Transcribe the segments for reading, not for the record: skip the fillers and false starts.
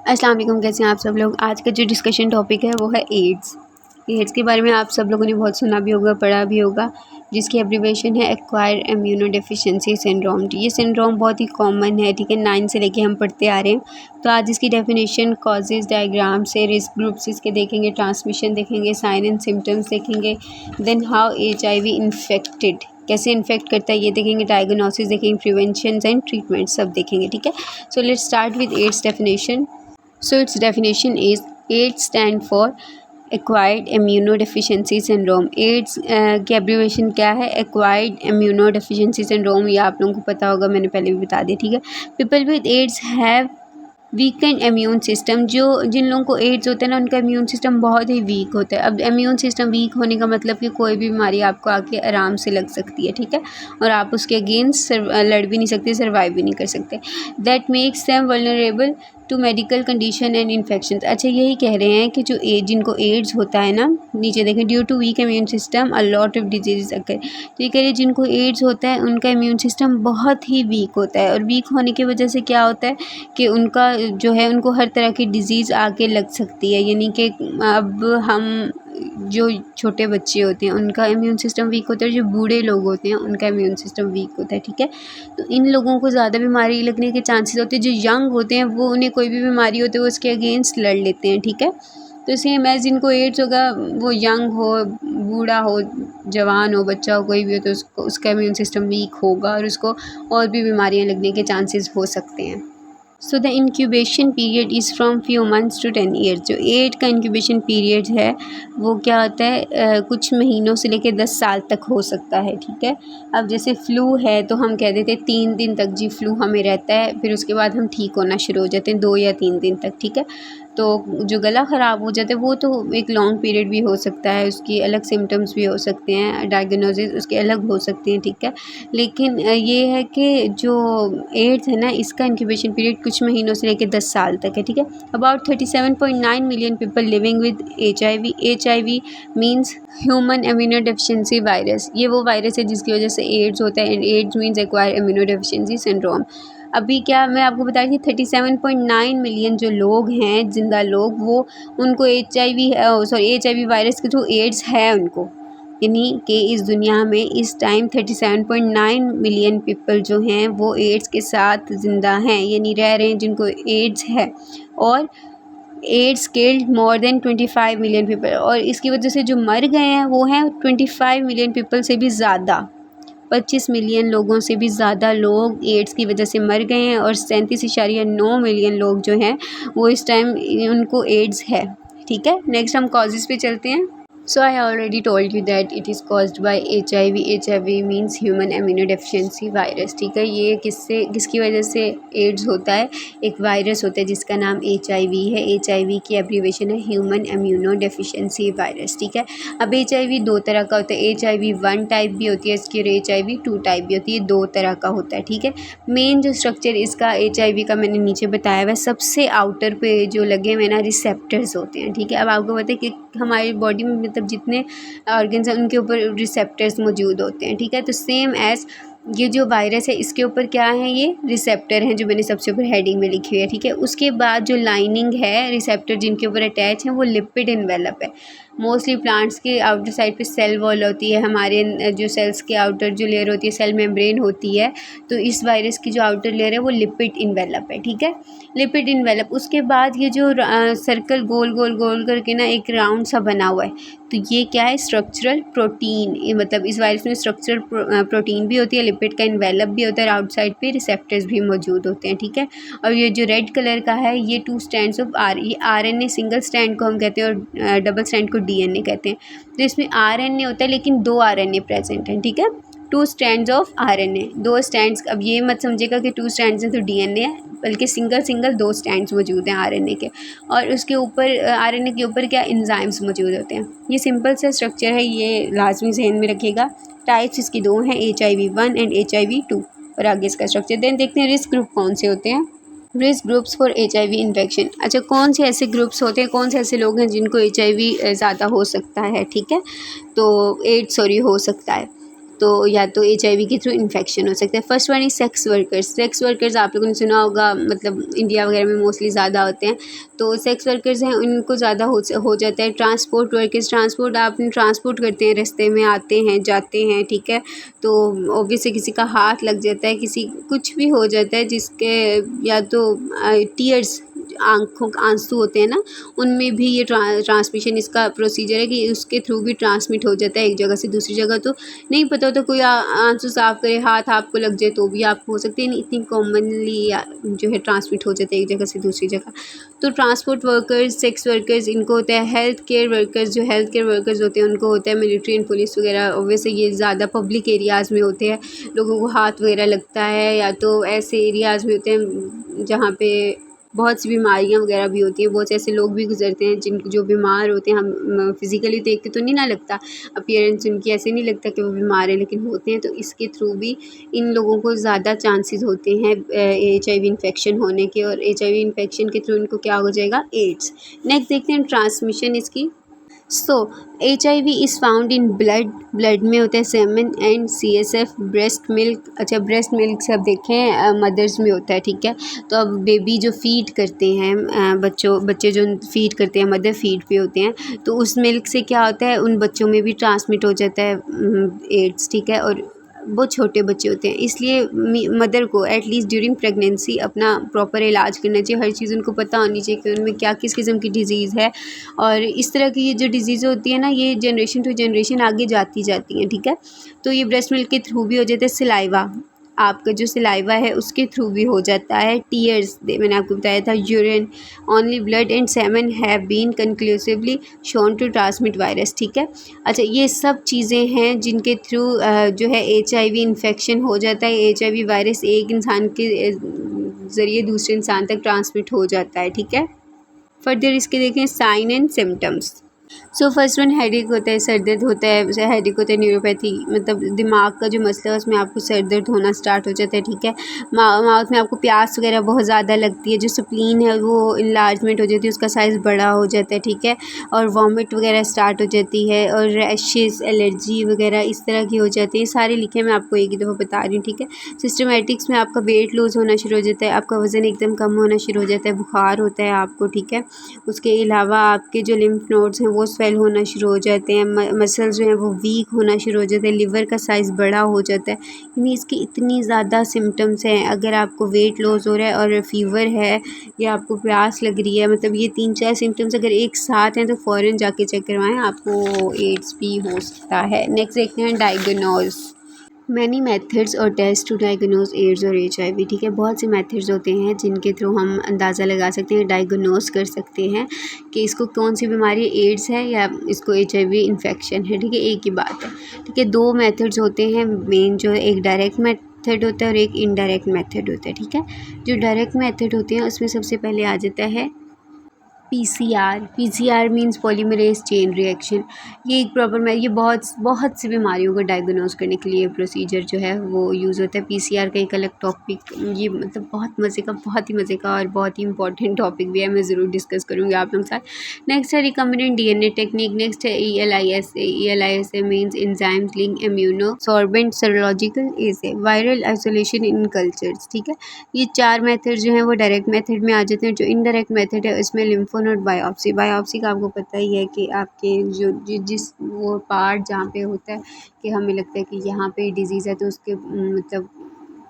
अस्सलाम वालेकुम, कैसे हैं आप सब लोग। आज का जो डिस्कशन टॉपिक है वो है एड्स। एड्स के बारे में आप सब लोगों ने बहुत सुना भी होगा, पढ़ा भी होगा, जिसकी एब्रीविएशन है एक्वायर्ड इम्यूनो डेफिशिएंसी सिंड्रोम। ये सिंड्रोम बहुत ही कॉमन है, ठीक है, 9 से लेके हम पढ़ते आ रहे हैं। तो आज इसकी डेफिनेशन, कॉजेज़, डायग्राम से, रिस्क ग्रुप्स इसके देखेंगे, ट्रांसमिशन देखेंगे, साइन एंड सिम्टम्स देखेंगे, देन हाउ HIV इन्फेक्टेड, कैसे इन्फेक्ट करता है ये देखेंगे, डायग्नोसिस देखेंगे, प्रिवेंशन एंड ट्रीटमेंट सब देखेंगे, ठीक है। So let's start with AIDS definition. So its definition is AIDS stand for Acquired Immunodeficiency Syndrome. AIDS की एब्रीवेशन क्या है? Acquired Immunodeficiency Syndrome, ये आप लोगों को पता होगा, मैंने पहले भी बता दिया, ठीक है। People with AIDS have weakened immune system. जिन लोगों को एड्स होता है ना, उनका इम्यून सिस्टम बहुत ही वीक होता है। अब इम्यून सिस्टम वीक होने का मतलब कि कोई भी बीमारी आपको आके आराम से लग सकती है, ठीक है, और आप उसके अगेंस्ट लड़ भी नहीं सकते, सर्वाइव भी नहीं कर सकते। That makes them vulnerable to medical condition and infection. अच्छा, यही कह रहे हैं कि जिनको एड्स होता है ना, नीचे देखें, due to weak immune system a lot of disease occur. तो ये कह रहे हैं जिनको एड्स होता है उनका इम्यून सिस्टम बहुत ही वीक होता है, और वीक होने की वजह से क्या होता है कि उनका जो है, उनको हर तरह की डिज़ीज़ आके लग सकती है। यानी कि अब हम जो छोटे बच्चे होते हैं उनका इम्यून सिस्टम वीक होता है, जो बूढ़े लोग होते हैं उनका इम्यून सिस्टम वीक होता है, ठीक है। तो इन लोगों को ज़्यादा बीमारी लगने के चांसेस होते हैं। जो यंग होते हैं वो, उन्हें कोई भी बीमारी होती है वो उसके अगेंस्ट लड़ लेते हैं, ठीक है। तो सेम एज जिनको एड्स होगा, वो यंग हो, बूढ़ा हो, जवान हो, बच्चा हो, कोई भी हो, तो उसका इम्यून सिस्टम वीक होगा और उसको और भी बीमारियाँ लगने के चांसेस हो सकते हैं। So the incubation period is from few months to 10 years. जो एड का इंक्यूबेशन पीरियड है वो क्या होता है, कुछ महीनों से लेकर 10 साल तक हो सकता है, ठीक है। अब जैसे फ़्लू है तो हम कह देते हैं 3 दिन तक जी फ़्लू हमें रहता है, फिर उसके बाद हम ठीक होना शुरू हो जाते हैं 2 या 3 दिन तक, ठीक है। तो जो गला ख़राब हो जाता है वो तो एक लॉन्ग पीरियड भी हो सकता है, उसकी अलग सिम्टम्स भी हो सकते हैं, डायग्नोसिस उसके अलग हो सकती हैं, ठीक है। लेकिन ये है कि जो एड्स है ना, इसका इंक्यूबेशन पीरियड कुछ महीनों से लेकर 10 साल तक है, ठीक है। About 37.9 million people living with HIV। HIV means human immuno deficiency virus. ये वो वायरस है जिसकी वजह से एड्स होता है, and AIDS means acquired immunodeficiency syndrome. अभी क्या मैं आपको बता रही थी, 37.9 मिलियन जो लोग हैं, जिंदा लोग, वो उनको HIV वायरस के थ्रू एड्स है उनको। यानी कि इस दुनिया में इस टाइम 37.9 मिलियन पीपल जो हैं वो एड्स के साथ ज़िंदा हैं, यानी रह रहे हैं, जिनको एड्स है। और AIDS killed more than 25 million people, और इसकी वजह से जो मर गए हैं वो हैं 25 मिलियन पीपल से भी ज़्यादा, 25 मिलियन लोगों से भी ज़्यादा लोग एड्स की वजह से मर गए हैं, और 37.9 मिलियन लोग जो हैं वो इस टाइम उनको एड्स है, ठीक है। नेक्स्ट हम कॉजेज़ पे चलते हैं। So I already told you that it is caused by HIV. HIV means human immunodeficiency virus, ठीक है। ये किसकी वजह से एड्स होता है? एक वायरस होता है जिसका नाम HIV है। HIV की एब्रीवेशन है ह्यूमन इम्यूनोडेफिशिएंसी वायरस, ठीक है। अब HIV 2 तरह का होता है। HIV 1 टाइप भी होती है इसकी, और HIV 2 टाइप भी होती है, 2 तरह का होता है, ठीक है। मेन जो स्ट्रक्चर इसका HIV का मैंने नीचे बताया हुआ है, सबसे आउटर पे जो लगे हुए ना रिसेप्टर्स होते हैं, ठीक है। अब आपको पता है कि हमारी बॉडी में मतलब जितने ऑर्गन्स हैं उनके ऊपर रिसेप्टर्स मौजूद होते हैं, ठीक है। तो सेम एज ये जो वायरस है इसके ऊपर क्या है, ये रिसेप्टर हैं जो मैंने सबसे ऊपर हेडिंग में लिखी हुई है, ठीक है। उसके बाद जो लाइनिंग है, रिसेप्टर जिनके ऊपर अटैच हैं, वो लिपिड इन्वेलप है। मोस्टली प्लांट्स के आउटर साइड पे सेल वॉल होती है, हमारे जो सेल्स के आउटर जो लेयर होती है सेल मेम्ब्रेन होती है। तो इस वायरस की जो आउटर लेयर है वो लिपिड इन्वेलप है, ठीक है, लिपिड इन्वेलप। उसके बाद ये जो सर्कल गोल गोल गोल करके ना एक राउंड सा बना हुआ है, तो ये क्या है, स्ट्रक्चरल प्रोटीन। मतलब इस वायरस में स्ट्रक्चरल प्रोटीन भी होती है, लिपिड का इन्वेलप भी होता है, और आउटसाइड पे रिसेप्टर्स भी मौजूद होते हैं, ठीक है। और ये जो रेड कलर का है ये 2 स्ट्रैंड्स ऑफ ये RNA सिंगल स्ट्रैंड को हम कहते हैं, और डबल स्ट्रैंड को DNA कहते हैं। तो इसमें RNA होता है लेकिन 2 RNA प्रेजेंट हैं, ठीक है। 2 स्ट्रैंड्स ऑफ RNA, 2 स्ट्रैंड्स। अब ये मत समझिएगा कि 2 स्ट्रैंड्स हैं तो DNA है, बल्कि सिंगल 2 स्ट्रैंड्स मौजूद हैं RNA के, और उसके ऊपर RNA के ऊपर क्या, एंजाइम्स मौजूद होते हैं। ये सिंपल सा स्ट्रक्चर है, ये लाजमी जहन में रखिएगा। टाइप्स इसकी 2 हैं, HIV 1 एंड HIV 2, और आगे इसका स्ट्रक्चर। देन देखते हैं रिस्क ग्रुप कौन से होते हैं। Risk groups for HIV infection. अच्छा, कौन से ऐसे ग्रुप्स होते हैं, कौन से ऐसे लोग हैं जिनको HIV ज़्यादा हो सकता है, ठीक है, तो एड्स हो सकता है। तो या तो HIV के थ्रू इन्फेक्शन हो सकता है। First one is sex workers. Sex workers आप लोगों ने सुना होगा, मतलब इंडिया वगैरह में मोस्टली ज़्यादा होते हैं। तो सेक्स वर्कर्स हैं उनको ज़्यादा हो जाता है। ट्रांसपोर्ट वर्कर्स, ट्रांसपोर्ट आप ट्रांसपोर्ट करते हैं, रास्ते में आते हैं जाते हैं, ठीक है, तो ऑब्वियसली किसी का हाथ लग जाता है, किसी कुछ भी हो जाता है जिसके या तो टीयर्स, आँखों आंसू होते हैं ना, उनमें भी ये ट्रांसमिशन इसका प्रोसीजर है कि उसके थ्रू भी ट्रांसमिट हो जाता है एक जगह से दूसरी जगह। तो नहीं पता होता, कोई आंसू साफ करे, हाथ आपको लग जाए तो भी आपको हो सकती है। नहीं, इतनी कॉमनली जो है ट्रांसमिट हो जाता है एक जगह से दूसरी जगह। तो ट्रांसपोर्ट वर्कर्स, सेक्स वर्कर्स, इनको होता है। हेल्थ केयर वर्कर्स, जो हेल्थ केयर वर्कर्स होते हैं उनको होता है। मिलिट्री एंड पुलिस वगैरह ऑब्वियसली ये ज़्यादा पब्लिक एरियाज़ में होते हैं, लोगों को हाथ वगैरह लगता है, या तो ऐसे एरियाज़ में होते हैं जहाँ पे बहुत सी बीमारियाँ वगैरह भी होती हैं। बहुत से ऐसे लोग भी गुजरते हैं जो बीमार होते हैं, हम फिज़िकली देख के तो नहीं ना लगता, अपीयरेंस उनकी ऐसे नहीं लगता कि वो बीमार है, लेकिन होते हैं। तो इसके थ्रू भी इन लोगों को ज़्यादा चांसेस होते हैं HIV इन्फेक्शन होने के, और HIV इन्फेक्शन के थ्रू इनको क्या हो जाएगा, एड्स। नेक्स्ट देखते हैं ट्रांसमिशन इसकी। सो HIV is found in blood, blood में होता है semen and CSF, breast milk. अच्छा, ब्रेस्ट मिल्क से अब देखें मदर्स में होता है, ठीक है। तो अब बेबी जो फीड करते हैं, बच्चे जो फीड करते हैं, मदर फीड पे होते हैं, तो उस मिल्क से क्या होता है, उन बच्चों में भी ट्रांसमिट हो जाता है एड्स, ठीक है। और बहुत छोटे बच्चे होते हैं, इसलिए मदर को एटलीस्ट ड्यूरिंग प्रेगनेंसी अपना प्रॉपर इलाज करना चाहिए। हर चीज़ उनको पता होनी चाहिए कि उनमें क्या किस किस्म की डिज़ीज़ है। और इस तरह की ये जो डिज़ीज़ होती है ना, ये जनरेशन टू जनरेशन आगे जाती हैं, ठीक है। तो ये ब्रेस्ट मिल्क के थ्रू भी हो जाता है। सिलाइवा, आपका जो सिलाइवा है उसके थ्रू भी हो जाता है। टीयर्स, मैंने आपको बताया था। Urine, only blood and semen have been conclusively shown to transmit virus, ठीक है। अच्छा, ये सब चीज़ें हैं जिनके थ्रू जो है HIV इन्फेक्शन हो जाता है। HIV वायरस एक इंसान के ज़रिए दूसरे इंसान तक ट्रांसमिट हो जाता है, ठीक है। फर्दर इसके देखें sign and symptoms. So first one headache होता है, सर दर्द होता है। जैसे हेडेक होता है, न्यूरोपैथी, मतलब दिमाग का जो मसला है उसमें आपको सर दर्द होना स्टार्ट हो जाता है, ठीक है। माउथ में आपको प्यास वगैरह बहुत ज़्यादा लगती है। जो स्प्लीन है वो इनलार्जमेंट हो जाती है, उसका साइज़ बड़ा हो जाता है, ठीक है। और वॉमिट वगैरह स्टार्ट हो जाती है, और रैशेज़, एलर्जी वगैरह इस तरह की हो जाती है। सारे लिखे मैं आपको एक ही दफ़ा बता रही हूँ, ठीक है। सिस्टमेटिक्स में आपका वेट लूज़ होना शुरू हो जाता है, आपका वज़न एकदम कम होना शुरू हो जाता है, बुखार होता है आपको, ठीक है। उसके अलावा आपके जो लिम्फ नोड्स हैं वो स्वेल होना शुरू हो जाते हैं, मसल्स जो हैं वो वीक होना शुरू हो जाते हैं, लिवर का साइज़ बड़ा हो जाता है। यानी इसकी इतनी ज़्यादा सिम्टम्स हैं। अगर आपको वेट लॉस हो रहा है और फीवर है या आपको प्यास लग रही है, मतलब ये 3-4 सिम्टम्स अगर एक साथ हैं तो फ़ौरन जाके चेक करवाएं, आपको एड्स भी हो सकता है। नेक्स्ट देखते हैं डायग्नोज। मैनी मेथड्स और टेस्ट टू डायग्नोज एड्स और HIV, ठीक है। बहुत से मेथड्स होते हैं जिनके थ्रू हम अंदाज़ा लगा सकते हैं, डायग्नोज कर सकते हैं कि इसको कौन सी बीमारी, एड्स है या इसको HIV इन्फेक्शन है, ठीक है। एक ही बात है, ठीक है। 2 मेथड्स होते हैं मेन, जो एक डायरेक्ट मेथड होता है और एक इनडायरेक्ट मेथड होता है, ठीक है। जो डायरेक्ट मेथड होते हैं उसमें सबसे पहले आ जाता है PCR means polymerase chain reaction. ये एक प्रॉपर ये बहुत सी बीमारियों को डायग्नोज करने के लिए प्रोसीजर जो है वो यूज़ होता है। PCR का एक अलग टॉपिक, ये मतलब बहुत ही मज़े का और बहुत ही इंपॉर्टेंट टॉपिक भी है, मैं ज़रूर डिस्कस करूँगी आप लोगों के साथ। नेक्स्ट है रिकम्बिनेंट DNA टेक्निक। नेक्स्ट है ELISA means enzymes link immunosorbent serological assay, viral isolation in cultures, ठीक है। ये 4 मेथड जो हैं वो डायरेक्ट मेथड में आ जाते हैं। जो इनडायरेक्ट मेथड है उसमें लिम्फोनोड बायोप्सी का आपको पता ही है कि आपके जिस वो पार्ट जहाँ पे होता है कि हमें लगता है कि यहाँ पे डिजीज़ है, तो उसके मतलब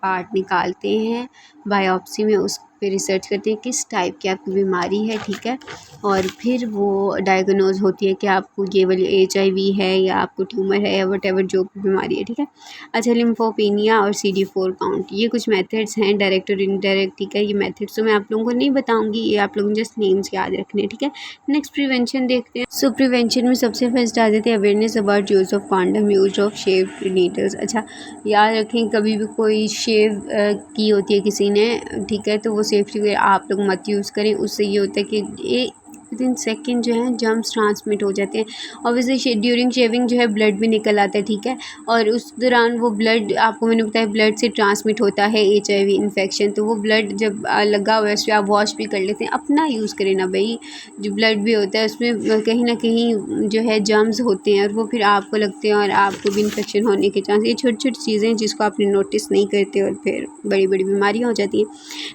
पार्ट निकालते हैं बायोप्सी में, उस पे रिसर्च करते हैं किस टाइप की आपकी बीमारी है, ठीक है। और फिर वो डायग्नोज होती है कि आपको ये वाली HIV है या आपको ट्यूमर है या वट एवर जो भी बीमारी है, ठीक है। अच्छा, लिम्फोपेनिया और CD4 काउंट, ये कुछ मेथड्स हैं डायरेक्ट और इनडायरेक्ट, ठीक है। ये मेथड्स तो मैं आप लोगों को नहीं बताऊंगी, ये आप लोगों को जस्ट नेम्स याद रखने हैं, ठीक है। नेक्स्ट प्रिवेंशन देखते हैं। सो प्रिवेंशन में सबसे फर्स्ट आ जाते हैं awareness about use of condom, use of shaved needles. अच्छा, याद रखें कभी भी कोई शेव की होती है किसी ने, ठीक है, तो वो सेफ्टी वेयर आप लोग मत यूज़ करें। उससे ये होता है कि ये विद इन सेकेंड जो है जर्म्स ट्रांसमिट हो जाते हैं। ऑब्वियसली ड्यूरिंग शेविंग जो है ब्लड भी निकल आता है, ठीक है, और उस दौरान वो ब्लड, आपको मैंने बताया ब्लड से ट्रांसमिट होता है HIV इन्फेक्शन। तो वो ब्लड जब लगा हुआ है उस पर आप वॉश भी कर लेते हैं, अपना यूज़ करें ना भाई। जो ब्लड भी होता है उसमें कहीं ना कहीं जो है जर्म्स होते हैं और वो फिर आपको लगते हैं और आपको भी इन्फेक्शन होने के चांस। ये छोटी छोटी चीज़ें हैं जिसको आपने नोटिस नहीं करते और फिर बड़ी बड़ी बीमारियाँ हो जाती हैं।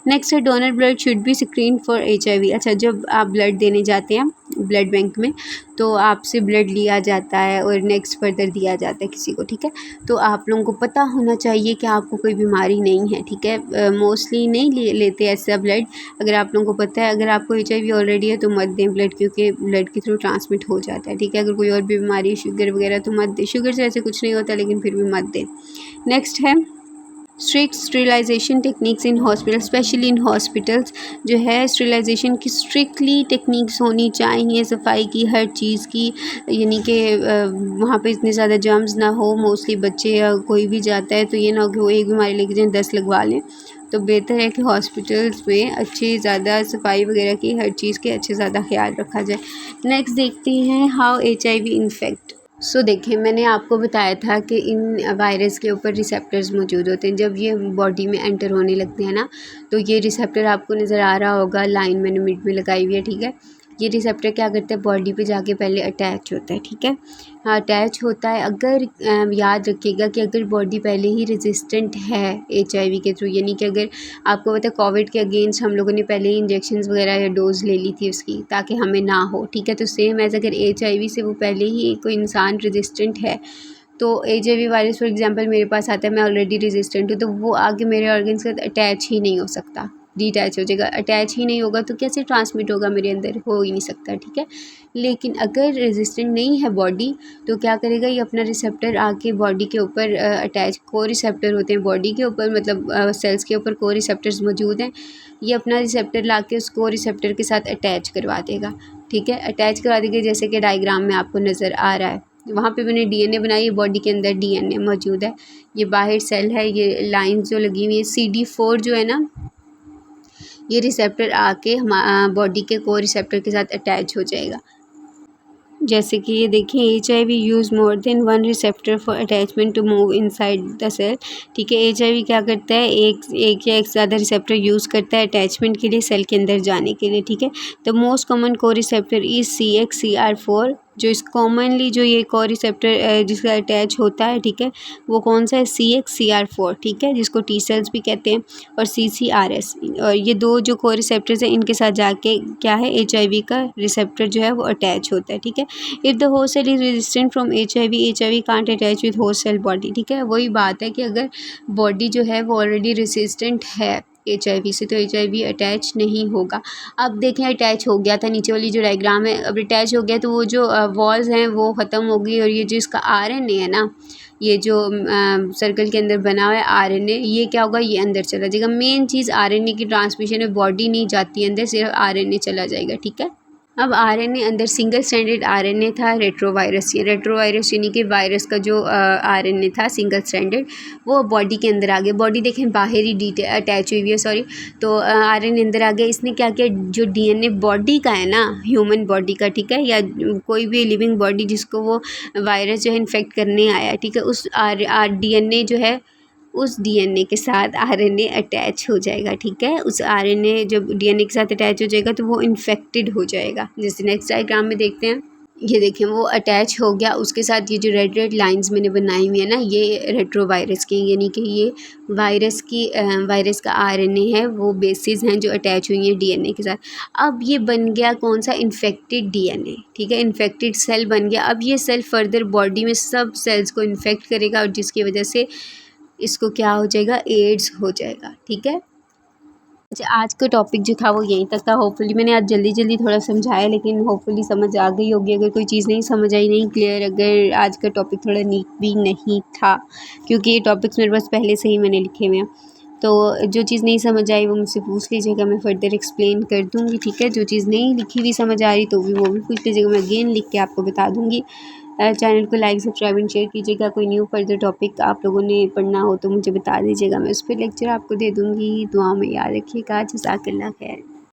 नेक्स्ट है donor blood should be screen for HIV। अच्छा, जब आप ब्लड देने जाते हैं ब्लड बैंक में तो आपसे ब्लड लिया जाता है और नेक्स्ट फर्दर दिया जाता है किसी को, ठीक है। तो आप लोगों को पता होना चाहिए कि आपको कोई बीमारी नहीं है, ठीक है। मोस्टली नहीं लेते ऐसा ब्लड। अगर आप लोगों को पता है अगर आपको HIV ऑलरेडी है तो मत दें ब्लड, क्योंकि ब्लड के थ्रू ट्रांसमिट हो जाता है, ठीक है। अगर कोई और भी बीमारी, शुगर वगैरह, तो मत दें। शुगर से ऐसे कुछ नहीं होता लेकिन फिर भी मत दें। नेक्स्ट है strict sterilization techniques in hospital, specially in hospitals जो है स्टेरिलाइजेशन की स्ट्रिक्टली टेक्निक्स होनी चाहिए, सफाई की, हर चीज़ की, यानी कि वहाँ पे इतने ज़्यादा जर्म्स ना हो। मोस्टली बच्चे या कोई भी जाता है तो ये ना हो कि वो एक बीमारी लेके जाएँ 10 लगवा लें। तो बेहतर है कि हॉस्पिटल्स में अच्छी ज़्यादा सफाई वगैरह की, हर चीज़ के अच्छे ज़्यादा ख्याल रखा जाए। नेक्स्ट देखते हैं हाउ HIV इन्फेक्ट। देखिए, मैंने आपको बताया था कि इन वायरस के ऊपर रिसेप्टर्स मौजूद होते हैं। जब ये बॉडी में एंटर होने लगते हैं ना, तो ये रिसेप्टर आपको नज़र आ रहा होगा, लाइन मैंने मिड में लगाई हुई है, ठीक है। ये रिसेप्टर क्या करता है, बॉडी पे जाके पहले अटैच होता है, ठीक है। हाँ, अटैच होता है। अगर याद रखिएगा कि अगर बॉडी पहले ही रेजिस्टेंट है HIV के थ्रू, यानी कि अगर आपको पता है कोविड के अगेंस्ट हम लोगों ने पहले ही इंजेक्शंस वगैरह या डोज ले ली थी उसकी, ताकि हमें ना हो, ठीक है। तो सेम एज़ अगर HIV से वो पहले ही कोई इंसान रेजिस्टेंट है, तो HIV वायरस फॉर एग्जांपल मेरे पास आता है, मैं ऑलरेडी रेजिस्टेंट हूँ, तो वो आगे मेरे ऑर्गन्स के साथ अटैच ही नहीं हो सकता, डिटैच हो जाएगा। अटैच ही नहीं होगा तो कैसे ट्रांसमिट होगा मेरे अंदर, हो ही नहीं सकता, ठीक है। लेकिन अगर रेजिस्टेंट नहीं है बॉडी, तो क्या करेगा, ये अपना रिसेप्टर आके बॉडी के ऊपर अटैच, को रिसेप्टर होते हैं बॉडी के ऊपर, मतलब सेल्स के ऊपर को रिसेप्टर्स मौजूद हैं। ये अपना रिसेप्टर ला के उस को रिसेप्टर के साथ अटैच करवा देगा, ठीक है। अटैच करवा देगा जैसे कि डायग्राम में आपको नज़र आ रहा है। वहाँ पे मैंने DNA बनाई है, बॉडी के अंदर DNA मौजूद है, ये बाहर सेल है, ये लाइंस जो लगी हुई है, CD4 जो है ना, ये रिसेप्टर आके बॉडी के को रिसेप्टर के साथ अटैच हो जाएगा। जैसे कि ये देखिए, HIV use more than one receptor for attachment to move inside the cell, ठीक है। HIV क्या करता है, एक या एक से ज़्यादा रिसेप्टर यूज़ करता है अटैचमेंट के लिए, सेल के अंदर जाने के लिए, ठीक है। द मोस्ट कॉमन को रिसेप्टर इज CXCR4, जो इस कॉमनली जो ये को रिसेप्टर जिसका अटैच होता है, ठीक है, वो कौन सा है, CXCR4, ठीक है, जिसको T सेल्स भी कहते हैं, और CCRS। और ये दो जो को रिसेप्टर्स हैं, इनके साथ जाके क्या है, HIV का रिसेप्टर जो है वो अटैच होता है, ठीक है। If the host cell is resistant from HIV can't attach with host cell body, ठीक है। वही बात है कि अगर बॉडी जो है वो ऑलरेडी रेजिस्टेंट है HIV से, तो HIV अटैच नहीं होगा। अब देखें, अटैच हो गया था, नीचे वाली जो डायग्राम है, अब अटैच हो गया तो वो जो वॉल्स हैं वो ख़त्म हो गई, और ये जो इसका RNA है ना, ये जो सर्कल के अंदर बना हुआ है RNA, ये क्या होगा, ये अंदर चला जाएगा। मेन चीज़ RNA की ट्रांसमिशन में, बॉडी नहीं जाती अंदर, सिर्फ RNA चला जाएगा, ठीक है। अब RNA अंदर सिंगल स्ट्रैंडेड RNA था, रेट्रोवायरस, ये रेट्रोवायरस यानी कि वायरस का जो RNA था सिंगल स्ट्रैंडेड, वो बॉडी के अंदर आ गया। बॉडी देखें बाहर ही अटैच हुई है, सॉरी, तो RNA अंदर आ गया। इसने क्या किया, जो DNA बॉडी का है ना, ह्यूमन बॉडी का, ठीक है, या कोई भी लिविंग बॉडी जिसको वो वायरस जो है इन्फेक्ट करने आया, ठीक है, उस DNA जो है, उस DNA के साथ RNA अटैच हो जाएगा, ठीक है। उस RNA जब DNA के साथ अटैच हो जाएगा तो वो इन्फेक्टेड हो जाएगा। जैसे नेक्स्ट डायग्राम में देखते हैं, ये देखें वो अटैच हो गया, उसके साथ ये जो रेड रेड लाइंस मैंने बनाई हुई है ना, ये रेट्रोवायरस की, यानी कि ये वायरस का RNA है, वो बेसिस हैं जो अटैच हुई हैं DNA के साथ। अब ये बन गया कौन सा, इन्फेक्टेड DNA, ठीक है, इन्फेक्टेड सेल बन गया। अब ये सेल फर्दर बॉडी में सब सेल्स को इन्फेक्ट करेगा, और जिसकी वजह से इसको क्या हो जाएगा, एड्स हो जाएगा, ठीक है। अच्छा, आज का टॉपिक जो था वो यहीं तक था। होपफुली मैंने आज जल्दी जल्दी थोड़ा समझाया, लेकिन होपफुली समझ आ गई होगी। अगर कोई चीज़ नहीं समझ आई, नहीं क्लियर, अगर आज का टॉपिक थोड़ा नीट भी नहीं था, क्योंकि ये टॉपिक्स मेरे पास पहले से ही मैंने लिखे हुए हैं, तो जो चीज़ नहीं समझ आई वो मुझसे पूछ लीजिएगा, मैं फर्दर एक्सप्लेन कर दूँगी, ठीक है। जो चीज़ नहीं लिखी हुई समझ आ रही तो वो भी पूछ लीजिएगा, मैं अगेन लिख के आपको बता दूँगी। चैनल को लाइक, सब्सक्राइब एंड शेयर कीजिएगा। कोई न्यू फर्दर टॉपिक आप लोगों ने पढ़ना हो तो मुझे बता दीजिएगा, मैं उस पर लेक्चर आपको दे दूँगी। दुआ में याद रखिएगा। जज़ाकल्लाह खैर।